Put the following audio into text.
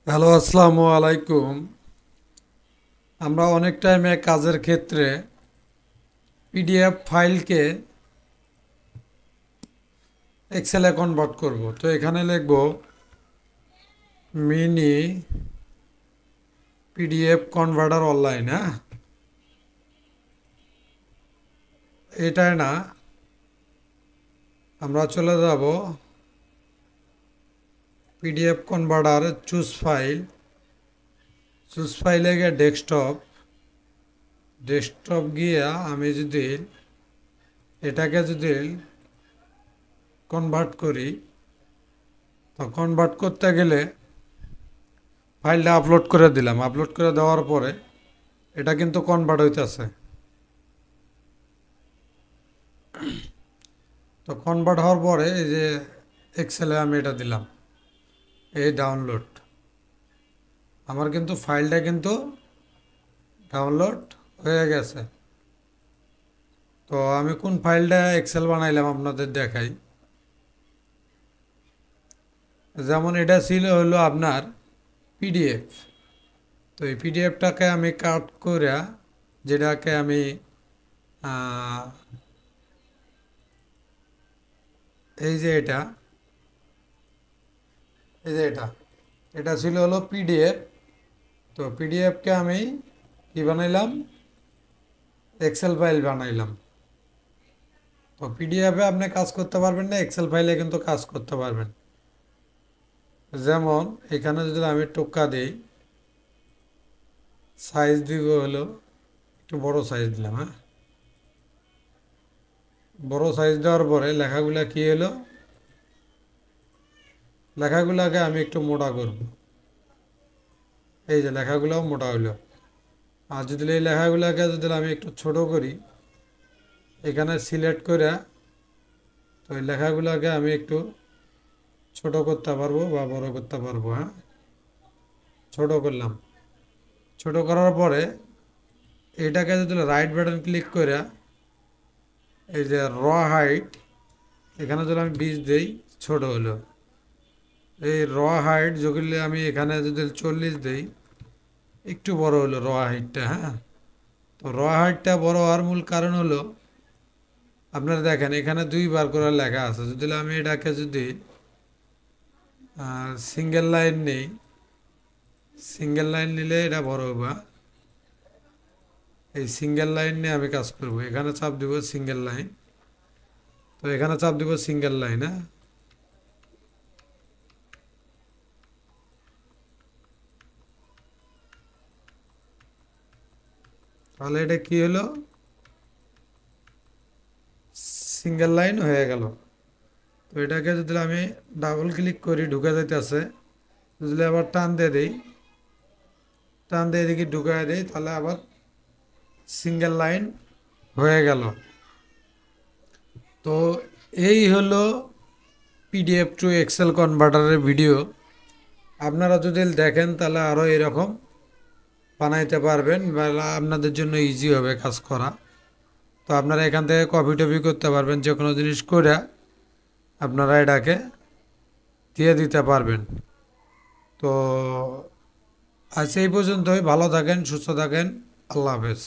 Hello, আসসালামু আলাইকুম। আমরা অনেক টাইমে কাজের ক্ষেত্রে পিডিএফ ফাইলকে এক্সেলে কনভার্ট করব। তো এখানে লিখব মিনি পিডিএফ কনভার্টার অনলাইন। হ্যাঁ, এটাই না, আমরা চলে যাব পিডিএফ কনভার্টার চুজ ফাইলে গিয়ে ডেস্কটপ গিয়ে আমি যদি এটাকে যদি কনভার্ট করি, তো কনভার্ট করতে গেলে ফাইলটা আপলোড করে দিলাম। আপলোড করে দেওয়ার পরে এটা কিন্তু কনভার্ট হইতেছে। তো কনভার্ট হওয়ার পরে এই যে এক্সেলে আমি এটা দিলাম, এই ডাউনলোড। আমার কিন্তু ফাইলটা কিন্তু ডাউনলোড হয়ে গেছে। তো আমি কোন ফাইলটা এক্সেল বানাইলাম আপনাদের দেখাই। যেমন এটা ছিল হলো আপনার পিডিএফ। তো এই পিডিএফটাকে আমি কাট করে, যেটাকে আমি আহ, এই যে এটা এটা ছিল হলো পিডিএফ। তো পিডিএফকে আমি কি বানাইলাম, এক্সেল ফাইল বানাইলাম। তো পিডিএফে আপনি কাজ করতে পারবেন না, এক্সেল ফাইলে কিন্তু কাজ করতে পারবেন। যেমন এখানে যদি আমি টোকা দিই, সাইজ দিব হলো একটু বড় সাইজ দিলাম। হ্যাঁ, বড় সাইজ দেওয়ার পরে লেখাগুলা কি হলো, লেখাগুলাকে আমি একটু মোটা করব। এই যে লেখাগুলাও মোটা হলো। আর যদি এই লেখাগুলাকে যদি আমি একটু ছোট করি, এখানে সিলেক্ট করে, তো এই লেখাগুলাকে আমি একটু ছোট করতে পারবো বা বড় করতে পারবো। হ্যাঁ, ছোট করলাম। ছোট করার পরে এটাকে যদি রাইট বাটন ক্লিক করে এই যে হাইট, এখানে যদি আমি 20 দেই, ছোট হলো। এই হাইট যদি আমি এখানে যদি 40 দেই, একটু বড় হলো হাইটটা। হ্যাঁ, তো হাইটটা বড় হওয়ার মূল কারণ হলো, আপনারা দেখেন এখানে দুইবার করে লেখা আছে। যদি আমি এটাকে যদি সিঙ্গেল লাইন নেই, সিঙ্গেল লাইন নিলে এটা বড় হবে। এই সিঙ্গেল লাইন নিয়ে আমি কাজ করব। এখানে চাপ দিব সিঙ্গেল লাইন, তো এখানে চাপ দিব সিঙ্গেল লাইন। হ্যাঁ, তাহলে এটা কি হলো, সিঙ্গেল লাইন হয়ে গেল। তো এটাকে যদি আমি ডাবল ক্লিক করি, ঢুকে যাইতেছে। যদি আবার টান দিয়ে দিই, টান দিয়ে দেখি ঢুকাই দিই, তাহলে আবার সিঙ্গেল লাইন হয়ে গেল। তো এই হলো পিডিএফ টু এক্সেল কনভার্টারের ভিডিও। আপনারা যদি দেখেন তাহলে আরও এরকম বানাইতে পারবেন, বা আপনাদের জন্য ইজি হবে কাজ করা। তো আপনারা এখান থেকে কপি টপি করতে পারবেন, যে কোনো জিনিস করে আপনারা এটাকে দিয়ে দিতে পারবেন। তো আজ এই পর্যন্তই। ভালো থাকেন, সুস্থ থাকেন। আল্লাহ হাফেজ।